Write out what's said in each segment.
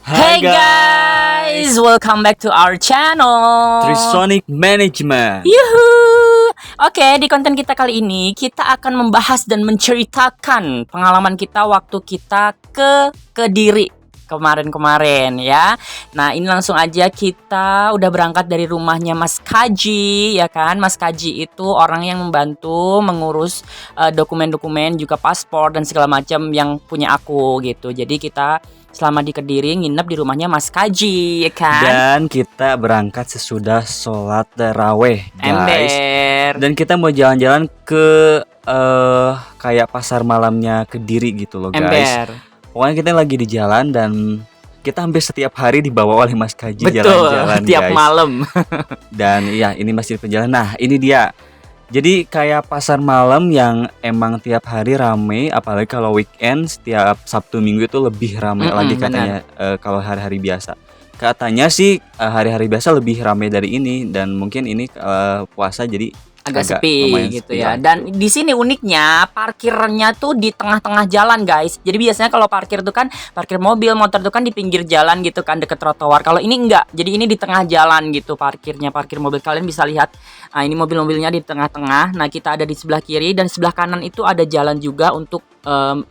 Hey guys, welcome back to our channel. Trisonic Management. Yuhu. Oke, di konten kita kali ini kita akan membahas dan menceritakan pengalaman kita waktu kita ke Kediri kemarin ya. Nah, ini langsung aja kita udah berangkat dari rumahnya Mas Kaji, ya kan? Mas Kaji itu orang yang membantu mengurus dokumen-dokumen, juga paspor dan segala macam yang punya aku gitu. Jadi kita selama di Kediri nginep di rumahnya Mas Kaji, ya kan? Dan kita berangkat sesudah sholat taraweh, guys. Ember. Dan kita mau jalan-jalan ke kayak pasar malamnya Kediri gitu loh, guys. Ember. Pokoknya kita lagi di jalan dan kita hampir setiap hari dibawa oleh Mas Kaji Betul, jalan-jalan, tiap guys. malam. Dan ya, ini masih perjalanan. Nah, ini dia. Jadi kayak pasar malam yang emang tiap hari rame, apalagi kalau weekend setiap Sabtu Minggu itu lebih rame lagi katanya kalau hari-hari biasa. Katanya sih hari-hari biasa lebih rame dari ini, dan mungkin ini puasa jadi agak lumayan sepi gitu sepi ya. lah. Dan di sini uniknya parkirnya tuh di tengah-tengah jalan, guys. Jadi biasanya kalau parkir tuh kan parkir mobil, motor tuh kan di pinggir jalan gitu kan, deket trotoar. Kalau ini enggak. Jadi ini di tengah jalan gitu parkirnya. Parkir mobil, kalian bisa lihat. Nah, ini mobil-mobilnya di tengah-tengah. Nah, kita ada di sebelah kiri dan sebelah kanan itu ada jalan juga untuk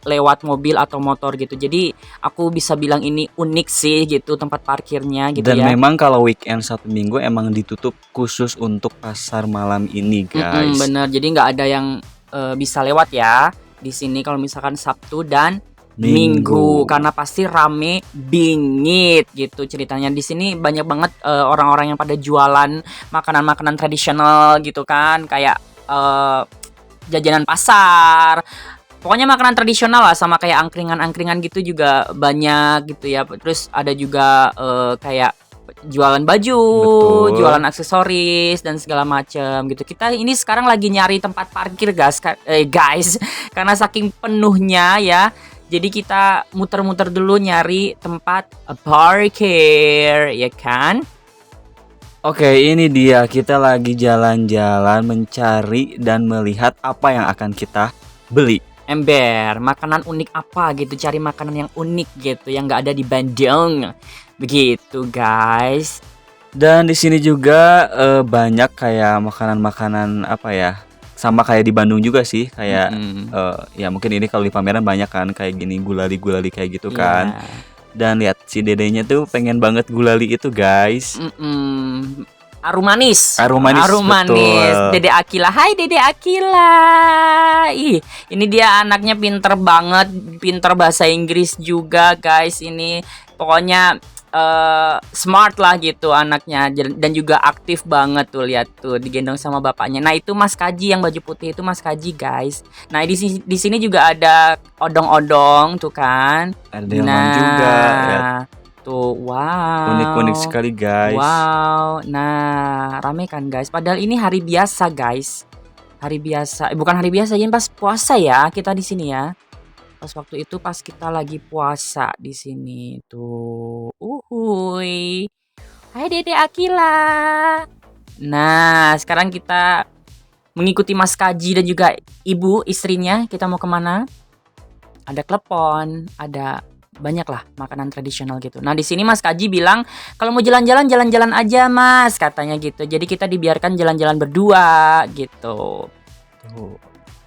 lewat mobil atau motor gitu. Jadi aku bisa bilang ini unik sih gitu tempat parkirnya gitu. Dan ya. memang kalau weekend Sabtu Minggu emang ditutup khusus untuk pasar malam ini, guys. Bener, jadi nggak ada yang bisa lewat ya di sini kalau misalkan Sabtu dan Minggu, karena pasti rame bingit gitu ceritanya. Di sini banyak banget orang-orang yang pada jualan makanan-makanan tradisional gitu kan, kayak jajanan pasar. Pokoknya makanan tradisional lah, sama kayak angkringan-angkringan gitu juga banyak gitu ya. Terus ada juga kayak jualan baju, Betul. jualan aksesoris dan segala macam gitu. Kita ini sekarang lagi nyari tempat parkir, guys, karena saking penuhnya ya. Jadi kita muter-muter dulu nyari tempat parkir, ya kan? Oke, ini dia, kita lagi jalan-jalan mencari dan melihat apa yang akan kita beli. Ember, makanan unik apa gitu, cari makanan yang unik gitu, yang nggak ada di Bandung. Begitu, guys. Dan di sini juga banyak kayak makanan-makanan apa ya, sama kayak di Bandung juga sih, kayak ya mungkin ini kalau di pameran banyak kan kayak gini, gulali-gulali kayak gitu kan. Dan lihat si dedenya tuh pengen banget gulali itu, guys. Arum manis. Betul. Dede Akila. Hai Dede Akila. Ih, ini dia anaknya pinter banget, pinter bahasa Inggris juga, guys. Ini pokoknya smart lah gitu anaknya, dan juga aktif banget tuh, lihat tuh digendong sama bapaknya. Nah, itu Mas Kaji yang baju putih itu Mas Kaji, guys. Nah, di sini juga ada odong-odong tuh kan. Ada delman juga ya. Tuh, wow. Unik-unik sekali, guys. Wow. Nah, rame kan, guys. Padahal ini hari biasa, guys. Hari biasa. Bukan hari biasa, ini pas puasa ya kita di sini ya. Pas waktu itu pas kita lagi puasa di sini tuh. Uhuy. Hai Dede Akila. Nah, sekarang kita mengikuti Mas Kaji dan juga ibu istrinya. Kita mau kemana? Ada klepon, ada banyak lah makanan tradisional gitu. Nah, di sini Mas Kaji bilang kalau mau jalan-jalan aja, Mas, katanya gitu. Jadi kita dibiarkan jalan-jalan berdua gitu. Tuh.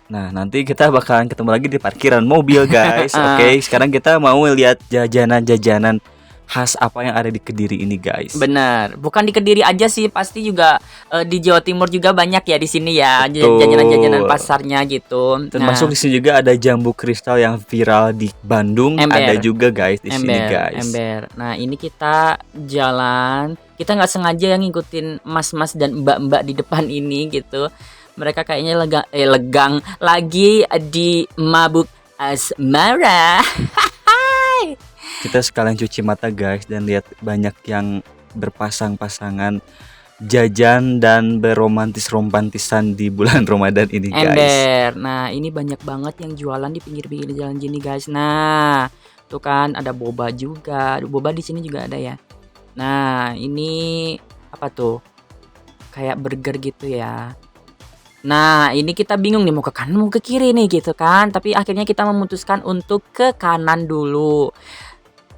Nah, nanti kita bakalan ketemu lagi di parkiran mobil, guys. Oke, sekarang kita mau lihat jajanan-jajanan khas apa yang ada di Kediri ini, guys. Benar, bukan di Kediri aja sih, pasti juga di Jawa Timur juga banyak ya di sini ya, Betul. jajanan-jajanan pasarnya gitu. Termasuk di sini juga ada jambu kristal yang viral di Bandung. Ember. Ada juga, guys, di sini, guys. Ember. Nah, ini kita jalan, kita nggak sengaja yang ngikutin mas-mas dan mbak-mbak di depan ini gitu. Mereka kayaknya legang lagi di mabuk asmara. Kita sekalian cuci mata, guys, dan lihat banyak yang berpasang-pasangan jajan dan beromantis-romantisan di bulan Ramadan ini, guys. Ember. Nah, ini banyak banget yang jualan di pinggir-pinggir jalan gini, guys. Nah, tuh kan ada boba juga. Boba di sini juga ada ya. Nah, ini apa tuh? Kayak burger gitu ya. Nah, ini kita bingung nih mau ke kanan mau ke kiri nih gitu kan. Tapi akhirnya kita memutuskan untuk ke kanan dulu.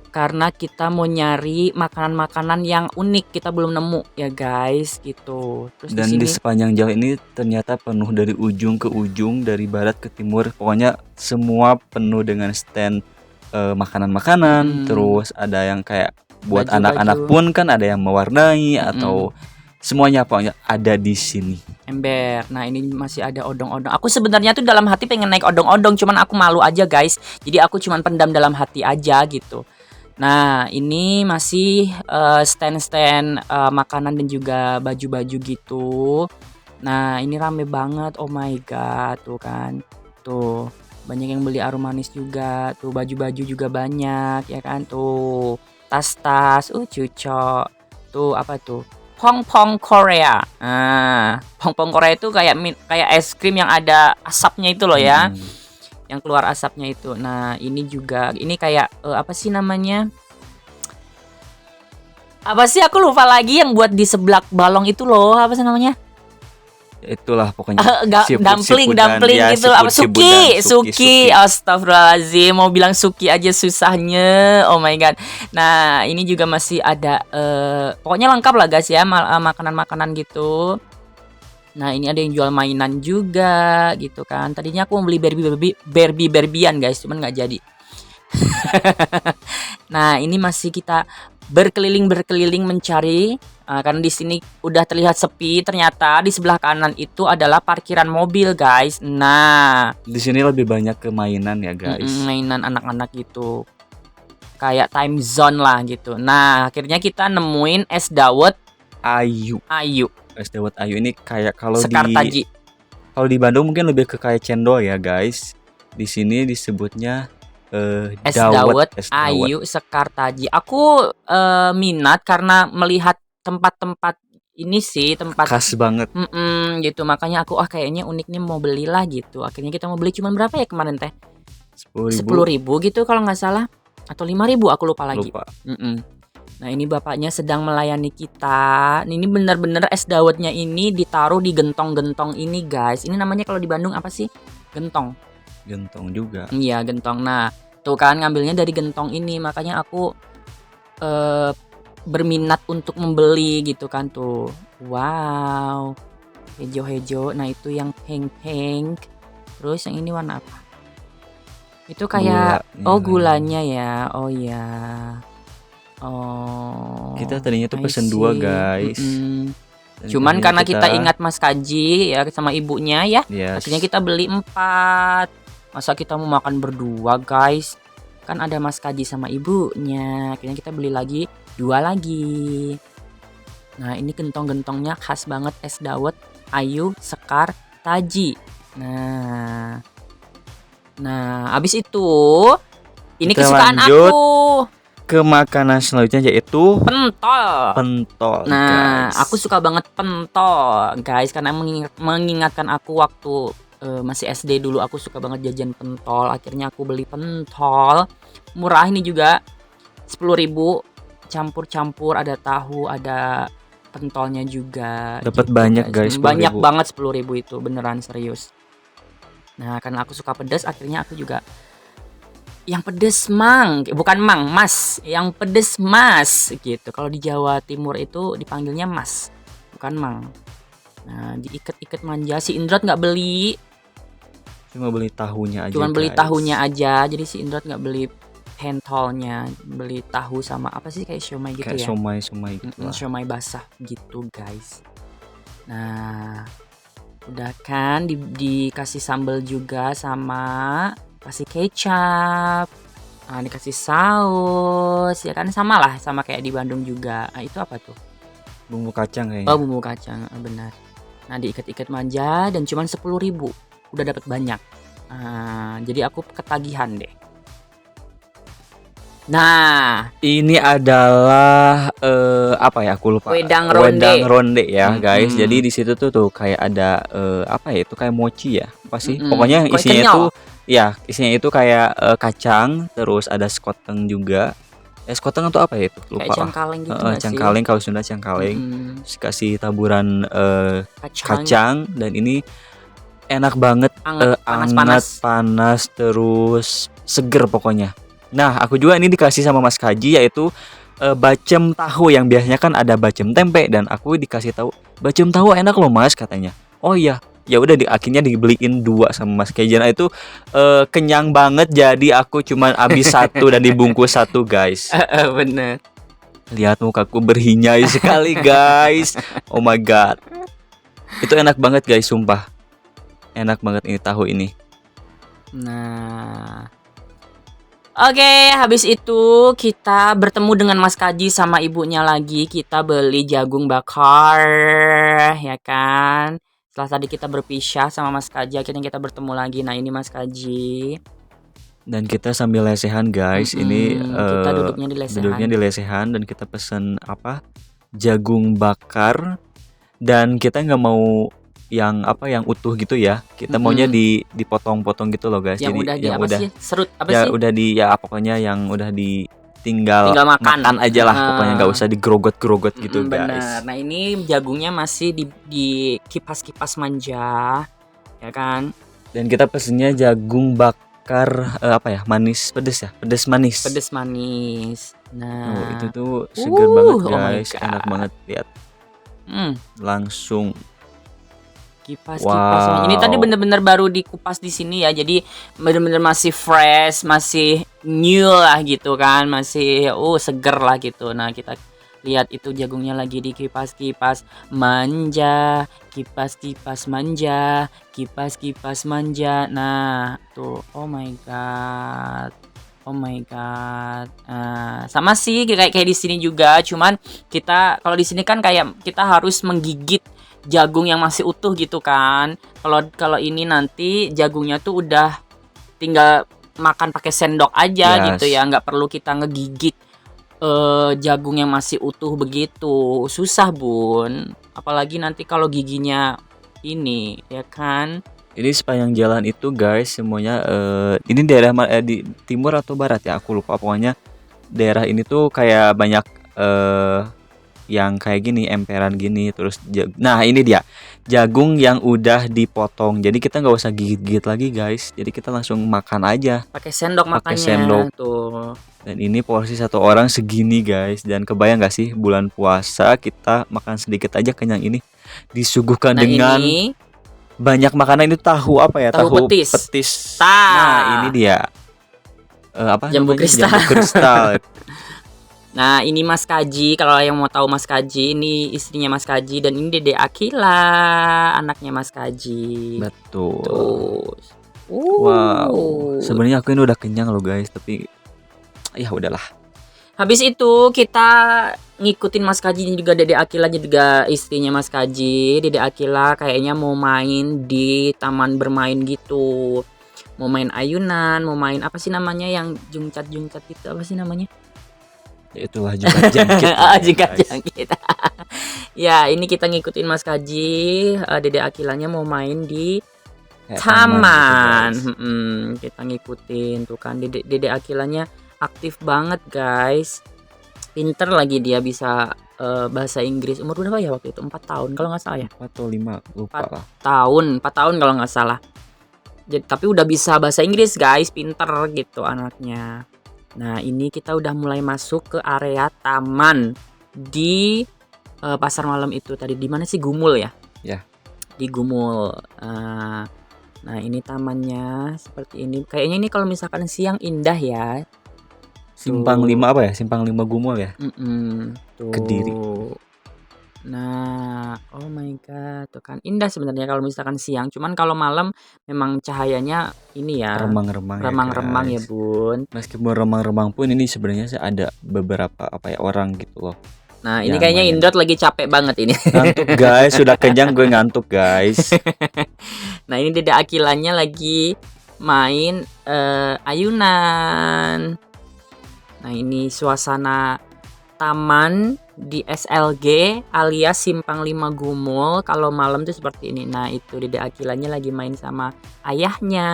karena kita mau nyari makanan-makanan yang unik, kita belum nemu ya guys gitu. Terus Dan di sepanjang jalan ini ternyata penuh dari ujung ke ujung, dari barat ke timur. Pokoknya semua penuh dengan stand makanan-makanan. Terus ada yang kayak buat anak-anak pun kan ada yang mewarnai atau semuanya pokoknya ada di sini. Ember. Nah, ini masih ada odong-odong. Aku sebenarnya tuh dalam hati pengen naik odong-odong, cuman aku malu aja guys. Jadi aku cuman pendam dalam hati aja gitu. Nah, ini masih stand-stand makanan dan juga baju-baju gitu. Nah, ini rame banget. Oh my god, tuh kan. Tuh, banyak yang beli arum manis juga. Tuh, baju-baju juga banyak ya kan. Tuh, tas-tas. Cucok. Tuh, apa tuh? Pong-pong Korea. Pong-pong Korea itu kayak es krim yang ada asapnya itu loh ya. Yang keluar asapnya itu. Nah, ini juga, ini kayak apa sih namanya? Apa sih, aku lupa lagi yang buat di seblak balong itu loh. Apa sih namanya? Itulah pokoknya dumpling ya, gitu. Apa suki. Astagfirullahaladzim, mau bilang suki aja susahnya. Oh my god. Nah, ini juga masih ada pokoknya lengkap lah guys ya, makanan-makanan gitu. Nah, ini ada yang jual mainan juga gitu kan. Tadinya aku mau beli Barbie-Barbian guys, cuman nggak jadi. Nah, ini masih kita berkeliling mencari karena di sini udah terlihat sepi. Ternyata di sebelah kanan itu adalah parkiran mobil guys. Nah, di sini lebih banyak ke mainan ya guys. Mainan anak-anak gitu. Kayak time zone lah gitu. Nah, akhirnya kita nemuin es dawet Ayu. Es dawet Ayu ini kayak kalau di Bandung mungkin lebih ke kayak cendol ya guys. Di sini disebutnya es dawet Ayu Sekartaji. Aku minat karena melihat tempat-tempat ini sih, tempat khas banget. Gitu, makanya aku kayaknya unik nih, mau belilah gitu. Akhirnya kita mau beli, cuman berapa ya kemarin teh? 10.000 gitu kalau nggak salah, atau 5.000, aku lupa lagi. Nah, ini bapaknya sedang melayani kita. Ini bener-bener es dawetnya ini ditaruh di gentong-gentong ini guys. Ini namanya kalau di Bandung apa sih? Gentong juga. Iya, gentong. Nah, tuh kan ngambilnya dari gentong ini, makanya aku berminat untuk membeli gitu kan tuh. Wow, hejo. Nah, itu yang pink. Terus yang ini warna apa? Itu kayak gulanya ya. Oh ya. Oh, kita tadinya tuh pesen 2 guys. Cuman karena kita ingat Mas Kaji ya sama ibunya ya, akhirnya kita beli 4. Masa kita mau makan berdua guys? Kan ada Mas Kaji sama ibunya. Akhirnya kita beli lagi 2 lagi. Nah, ini gentong-gentongnya khas banget, es dawet Ayu Sekartaji. Nah, abis itu ini kita kesukaan lanjut aku ke makanan selanjutnya, yaitu pentol. Nah, guys, aku suka banget pentol guys, karena mengingatkan aku waktu masih SD dulu. Aku suka banget jajan pentol. Akhirnya aku beli pentol. Murah ini juga, 10.000. Campur-campur, ada tahu, ada pentolnya juga. Dapat gitu, banyak guys. Banyak banget 10.000 itu, beneran serius. Nah, karena aku suka pedas, akhirnya aku juga yang pedes mas, yang pedes mas gitu. Kalau di Jawa Timur itu dipanggilnya mas, bukan mang. Nah, diikat-ikat manja. Si Indrat nggak beli, cuma beli tahunya aja. Beli tahunya aja. Jadi si Indrat nggak beli pentolnya, beli tahu sama apa sih, kayak siomay gitu kayak ya. Siomay gitu lah. Siomay basah gitu guys. Nah, udah kan dikasih sambal juga, sama kasih kecap, dikasih saus ya kan, sama lah, sama kayak di Bandung juga. Nah, itu apa tuh? Bumbu kacang kayaknya. Oh, bumbu kacang, benar. Nah, diikat-ikat manja dan cuman 10.000 udah dapat banyak. Jadi aku ketagihan deh. Nah, ini adalah apa ya, aku lupa. Wedang ronde ya guys. Jadi di situ tuh kayak ada apa ya, itu kayak mochi ya, apa sih? Pokoknya isinya itu kayak kacang, terus ada sekoteng juga. Sekoteng atau apa ya itu? Lupa. Kayak cangkaleng gitu. Cangkaleng, kalau Sunda cangkaleng. Terus kasih taburan kacang, dan ini enak banget, panas, terus seger pokoknya. Nah, aku juga ini dikasih sama Mas Kaji yaitu bacem tahu yang biasanya kan ada bacem tempe dan aku dikasih tahu bacem tahu enak loh Mas katanya. Oh iya, ya udah akhirnya dibeliin dua sama Mas Kaji. Nah itu kenyang banget jadi aku cuman habis satu dan dibungkus satu guys. Bener. Lihat mukaku berhinyai sekali guys. Oh my god. Itu enak banget guys, sumpah. Enak banget ini tahu ini. Nah, oke, habis itu kita bertemu dengan Mas Kaji sama ibunya lagi. Kita beli jagung bakar, ya kan? Setelah tadi kita berpisah sama Mas Kaji, akhirnya kita bertemu lagi. Nah, ini Mas Kaji. Dan kita sambil lesehan guys. Ini kita duduknya di lesehan. lesehan dan kita pesen apa? Jagung bakar. Dan kita nggak mau yang apa yang utuh gitu ya. Kita maunya dipotong-potong gitu loh guys. Yang jadi udah di yang apa udah sih? Serut apa ya sih? udah di ya pokoknya yang udah tinggal makan. aja lah pokoknya, nggak usah digrogot-grogot gitu Bener. guys. Nah, ini jagungnya masih di kipas-kipas manja, ya kan? Dan kita pesennya jagung bakar apa ya, manis pedes ya, pedes manis. Pedes manis. Nah, itu tuh seger banget oh my guys, enak God. banget lihat. Langsung kipas Wow. ini tadi bener-bener baru dikupas di sini ya, jadi bener-bener masih fresh, masih new lah gitu kan, masih seger lah gitu. Nah, kita lihat itu jagungnya lagi di kipas-kipas manja, kipas-kipas manja, kipas-kipas manja. Nah, tuh, oh my god. Oh my god. Sama sih kayak di sini juga, cuman kita kalau di sini kan kayak kita harus menggigit jagung yang masih utuh gitu kan. Kalau ini nanti jagungnya tuh udah tinggal makan pakai sendok aja gitu ya, nggak perlu kita ngegigit jagung yang masih utuh begitu. Susah bun, apalagi nanti kalau giginya ini ya kan. Ini sepanjang jalan itu guys semuanya ini daerah di timur atau barat ya, aku lupa, pokoknya daerah ini tuh kayak banyak yang kayak gini, emperan gini, terus nah ini dia jagung yang udah dipotong, jadi kita nggak usah gigit-gigit lagi guys, jadi kita langsung makan aja pakai sendok makannya tuh. Dan ini porsi satu orang segini guys, dan kebayang gak sih bulan puasa kita makan sedikit aja kenyang, ini disuguhkan dengan ini banyak makanan. Itu tahu apa ya, tahu petis. Nah ini dia apa jambu namanya? kristal. Jambu kristal. Nah, ini Mas Kaji, kalau yang mau tahu Mas Kaji, ini istrinya Mas Kaji, dan ini Dede Akila, anaknya Mas Kaji. Betul. Tuh. Wow. Sebenarnya aku ini udah kenyang loh guys, tapi ya udahlah. Habis itu kita ngikutin Mas Kaji juga, Dede Akila juga istrinya Mas Kaji. Dede Akila kayaknya mau main di taman bermain gitu. Mau main ayunan, mau main apa sih namanya yang jungcat-jungcat itu, apa sih namanya? Itulah juga jangkit. Jangkit. Ya, ini kita ngikutin Mas Kaji. Dede Akilanya mau main di taman. Gitu, kita ngikutin tuh kan, Dede Akilanya aktif banget guys. Pinter lagi dia, bisa bahasa Inggris. Umur berapa ya waktu itu? 4 tahun kalau nggak salah ya. 4 atau 5 lupa lah. 4 tahun kalau nggak salah. Jadi, tapi udah bisa bahasa Inggris guys, pinter gitu anaknya. Nah, ini kita udah mulai masuk ke area taman di pasar malam itu tadi. Di mana sih, Gumul ya? Ya. Di Gumul. Nah, ini tamannya seperti ini. Kayaknya ini kalau misalkan siang indah ya. Simpang 5 apa ya? Simpang 5 Gumul ya? Tuh. Kediri. Nah, oh my god, tuh kan indah sebenarnya kalau misalkan siang. Cuman kalau malam memang cahayanya ini ya, remang-remang ya, Bun. Meskipun remang-remang pun ini sebenarnya sih ada beberapa apa ya orang gitu loh. Nah, ini kayaknya Indot lagi capek banget ini. Ngantuk guys, sudah kenyang, gue ngantuk guys. Nah, ini Dede Akilanya lagi main ayunan. Nah, ini suasana taman di SLG alias Simpang 5 Gumul kalau malam tuh seperti ini. Nah, itu Dede Akilanya lagi main sama ayahnya,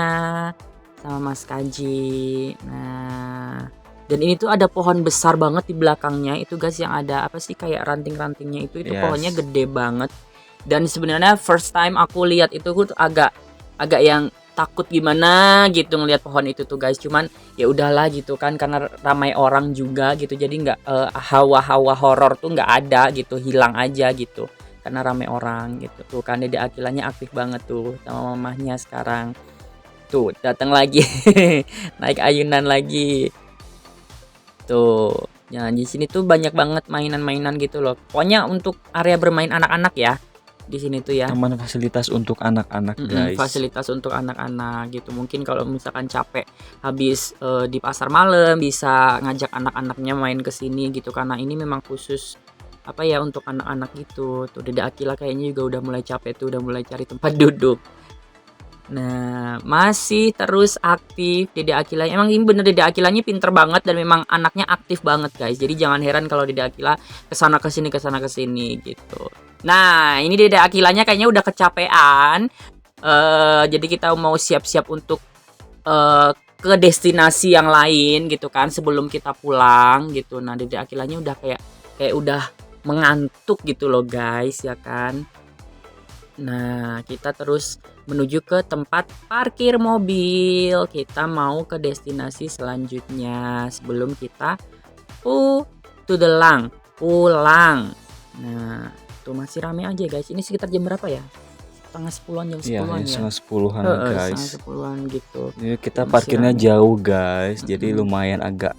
sama Mas Kaji. Nah, dan ini tuh ada pohon besar banget di belakangnya itu guys, yang ada apa sih kayak ranting-rantingnya itu pohonnya gede banget. Dan sebenarnya first time aku lihat itu tuh agak yang takut gimana gitu ngelihat pohon itu tuh guys. Cuman ya udahlah gitu kan, karena ramai orang juga gitu, jadi nggak hawa-hawa horor tuh nggak ada gitu, hilang aja gitu karena ramai orang gitu. Tuh kan Dede Akilanya aktif banget tuh sama mamahnya sekarang. Tuh datang lagi naik ayunan lagi tuh. Nah di sini tuh banyak banget mainan-mainan gitu loh, pokoknya untuk area bermain anak-anak ya di sini tuh ya. Taman fasilitas untuk anak-anak, guys. Fasilitas untuk anak-anak gitu. Mungkin kalau misalkan capek habis di pasar malam bisa ngajak anak-anaknya main ke sini gitu, karena ini memang khusus apa ya untuk anak-anak gitu. Tuh Dede Akila kayaknya juga udah mulai capek tuh, udah mulai cari tempat duduk. Nah, masih terus aktif Dede Akila. Emang ini bener Dede Akilanya pinter banget dan memang anaknya aktif banget guys. Jadi jangan heran kalau Dede Akila kesana kesini gitu. Nah, ini Dede Akilanya kayaknya udah kecapean. Jadi kita mau siap-siap untuk ke destinasi yang lain gitu kan sebelum kita pulang gitu. Nah, Dede Akilanya udah kayak udah mengantuk gitu loh guys ya kan. Nah, kita terus menuju ke tempat parkir mobil. Kita mau ke destinasi selanjutnya sebelum kita pulang. Nah, tuh masih rame aja guys. Ini sekitar jam berapa ya? Setengah 10-an, jam 10-an ya. Setengah 10-an guys. Setengah 10-an gitu. Ini kita parkirnya jauh guys. Jadi lumayan agak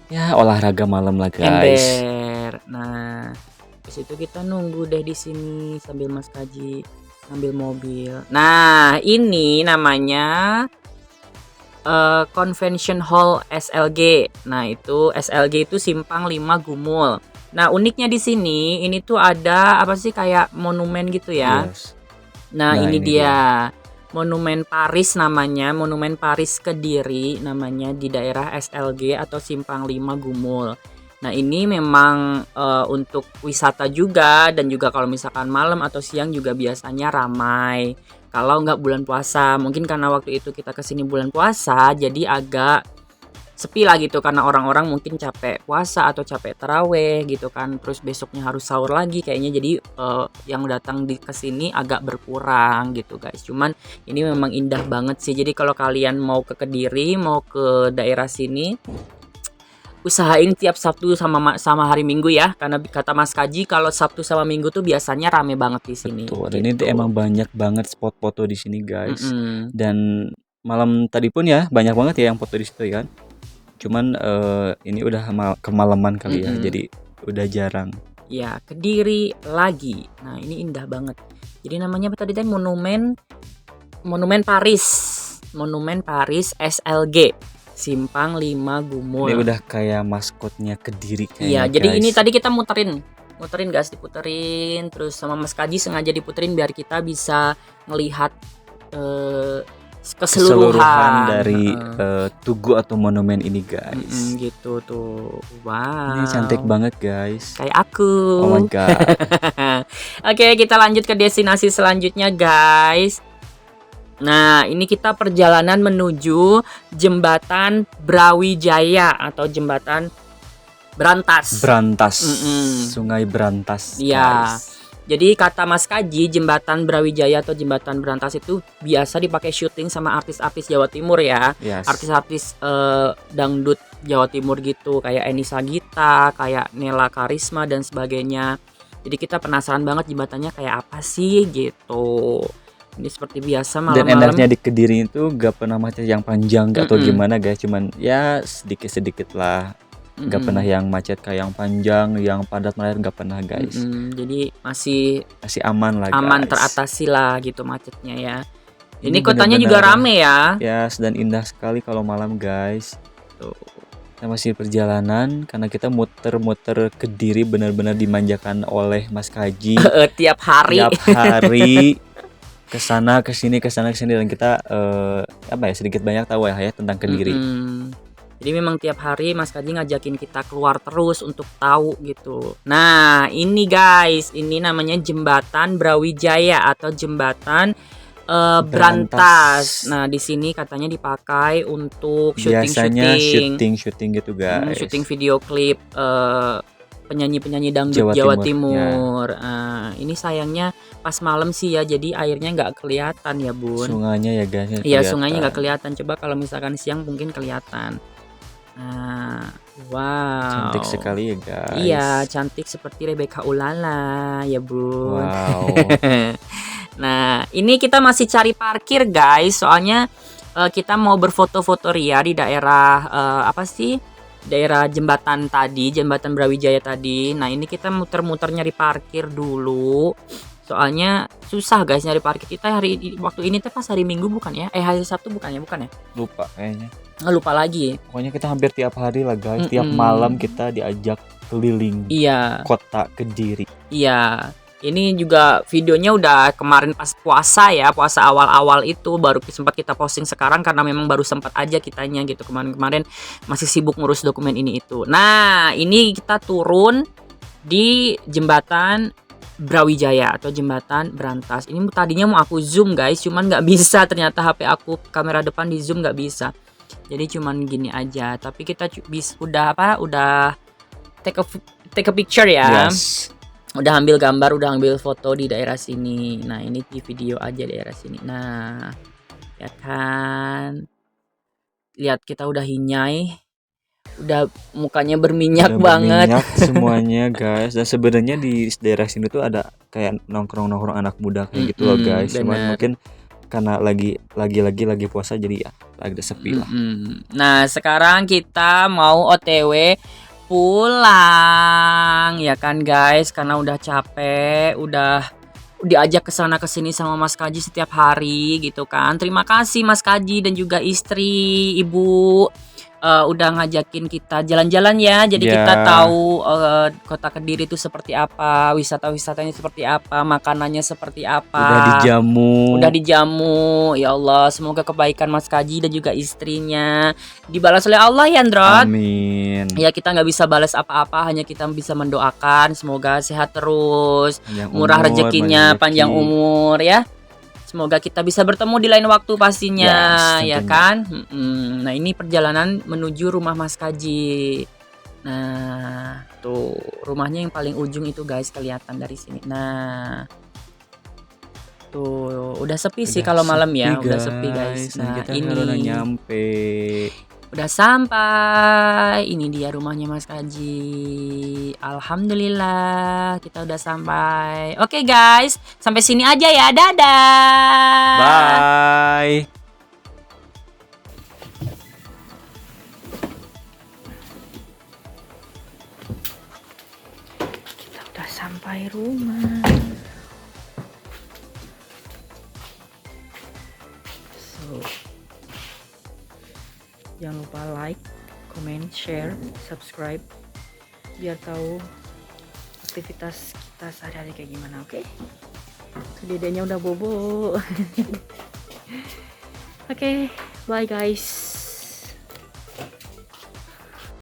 ya olahraga malam lah guys. Ember. Nah, di situ kita nunggu deh di sini sambil Mas Kaji ambil mobil. Nah, ini namanya Convention Hall SLG. Nah, itu SLG itu Simpang 5 Gumul. Nah, uniknya di sini ini tuh ada apa sih kayak monumen gitu ya. Yes. Nah, ini dia. Monumen Paris namanya, Monumen Paris Kediri namanya di daerah SLG atau Simpang 5 Gumul. Nah, ini memang untuk wisata juga, dan juga kalau misalkan malam atau siang juga biasanya ramai. Kalau nggak bulan puasa, mungkin karena waktu itu kita kesini bulan puasa, jadi agak sepi lah gitu karena orang-orang mungkin capek puasa atau capek taraweh gitu kan. Terus besoknya harus sahur lagi kayaknya, jadi yang datang di kesini agak berkurang gitu guys. Cuman ini memang indah banget sih. Jadi kalau kalian mau ke Kediri, mau ke daerah sini, usahain tiap Sabtu sama hari Minggu ya, karena kata Mas Kaji kalau Sabtu sama Minggu tuh biasanya rame banget di sini. Betul. Dan ini emang banyak banget spot foto di sini guys. Dan malam tadi pun ya banyak banget ya yang foto di situ kan. Cuman ini udah kemalaman kali ya, jadi udah jarang. Ya, Kediri lagi. Nah, ini indah banget. Jadi namanya apa tadi? Monumen Paris SLG. Simpang 5 Gumul. Ini udah kayak maskotnya Kediri kayaknya. Iya, jadi guys. ini tadi kita muterin guys, diputerin terus sama Mas Kaji sengaja diputerin biar kita bisa ngelihat keseluruhan dari tugu atau monumen ini guys. Gitu tuh. Wow. Ini cantik banget guys. Kayak aku. Oh my god. Oke, kita lanjut ke destinasi selanjutnya guys. Nah, ini kita perjalanan menuju Jembatan Brawijaya atau Jembatan Brantas. Sungai Brantas. Iya. Jadi kata Mas Kaji, Jembatan Brawijaya atau Jembatan Brantas itu biasa dipakai syuting sama artis-artis Jawa Timur ya. Yes. Artis-artis dangdut Jawa Timur gitu, kayak Eni Sagita, kayak Nela Karisma dan sebagainya. Jadi kita penasaran banget jembatannya kayak apa sih gitu. Ini seperti biasa malam-malam. Dan enaknya di Kediri itu gak pernah macet yang panjang atau gimana guys, cuman ya sedikit-sedikit lah. Gak pernah yang macet kayak yang panjang, yang padat merayap gak pernah guys. Jadi masih aman lah guys. Aman teratasi lah gitu macetnya ya. Ini kotanya juga rame ya. Yes, dan indah sekali kalau malam guys. Tuh. Kita masih perjalanan karena kita muter-muter Kediri benar-benar dimanjakan oleh Mas Kaji. Tiap hari. Kesana kesini dan kita sedikit banyak tahu ya tentang Kediri. Jadi memang tiap hari Mas Kaji ngajakin kita keluar terus untuk tahu gitu. Nah ini guys, ini namanya Jembatan Brawijaya atau Jembatan Brantas. Nah di sini katanya dipakai untuk syuting gitu guys. Syuting video klip penyanyi-penyanyi dangdut Jawa Timur. ini sayangnya pas malam sih ya, jadi airnya nggak kelihatan ya bun. Sungainya ya guys, Iya sungainya nggak kelihatan. Coba kalau misalkan siang mungkin kelihatan. Nah, wow. Cantik sekali ya guys. Iya, cantik seperti Rebecca Ulala ya bun. Wow. Nah, ini kita masih cari parkir guys, soalnya kita mau berfoto-foto ria di daerah apa sih? Daerah jembatan tadi, jembatan Brawijaya tadi. Nah, ini kita muter-muter nyari parkir dulu. Soalnya susah guys nyari parkir. Kita waktu ini pas hari Minggu bukan ya? Hari Sabtu bukan ya? Bukan ya? Lupa kayaknya. Lupa lagi. Pokoknya kita hampir tiap hari lah guys. Tiap malam kita diajak keliling kota Kediri. Iya. Ini juga videonya udah kemarin pas puasa ya, puasa awal-awal itu baru sempat kita posting sekarang karena memang baru sempat aja kitanya gitu, kemarin masih sibuk ngurus dokumen ini itu. Nah, ini kita turun di jembatan Brawijaya atau jembatan Brantas. Ini tadinya mau aku zoom guys, cuman nggak bisa, ternyata HP aku kamera depan di zoom nggak bisa. Jadi cuman gini aja, tapi kita udah take a picture ya. Yes. Udah ambil gambar, udah ambil foto di daerah sini. Nah, ini di video aja daerah sini. Nah, ya kan. Lihat kita udah hinyai. Udah mukanya berminyak banget. Berminyak semuanya guys. Dan sebenarnya di daerah sini tuh ada kayak nongkrong anak muda kayak gitu loh guys. Cuman mungkin karena lagi puasa jadi ya agak sepi lah. Nah, sekarang kita mau OTW pulang ya kan guys, karena udah capek, udah diajak ke sana ke sini sama Mas Kaji setiap hari gitu kan. Terima kasih Mas Kaji dan juga istri, Ibu udah ngajakin kita jalan-jalan ya. Jadi kita tahu kota Kediri itu seperti apa, wisata-wisatanya seperti apa, makanannya seperti apa. Udah dijamu. Ya Allah, semoga kebaikan Mas Kaji dan juga istrinya dibalas oleh Allah ya Androt. Amin. Ya, kita nggak bisa balas apa-apa, hanya kita bisa mendoakan semoga sehat terus, murah rezekinya, panjang umur ya. Semoga kita bisa bertemu di lain waktu pastinya, ya kan? Nah, ini perjalanan menuju rumah Mas Kaji. Nah, tuh rumahnya yang paling ujung itu guys, kelihatan dari sini. Nah, tuh udah sepi sih kalau malam ya, udah sepi guys. Nah, kita ini udah nyampe. Udah sampai. Ini dia rumahnya Mas Kaji. Alhamdulillah kita udah sampai. Oke guys, sampai sini aja ya. Dadah. Bye. Kita udah sampai rumah. Jangan lupa like, comment, share, subscribe biar tahu aktivitas kita sehari-hari kayak gimana, oke? Dedenya udah bobo. Oke, bye guys.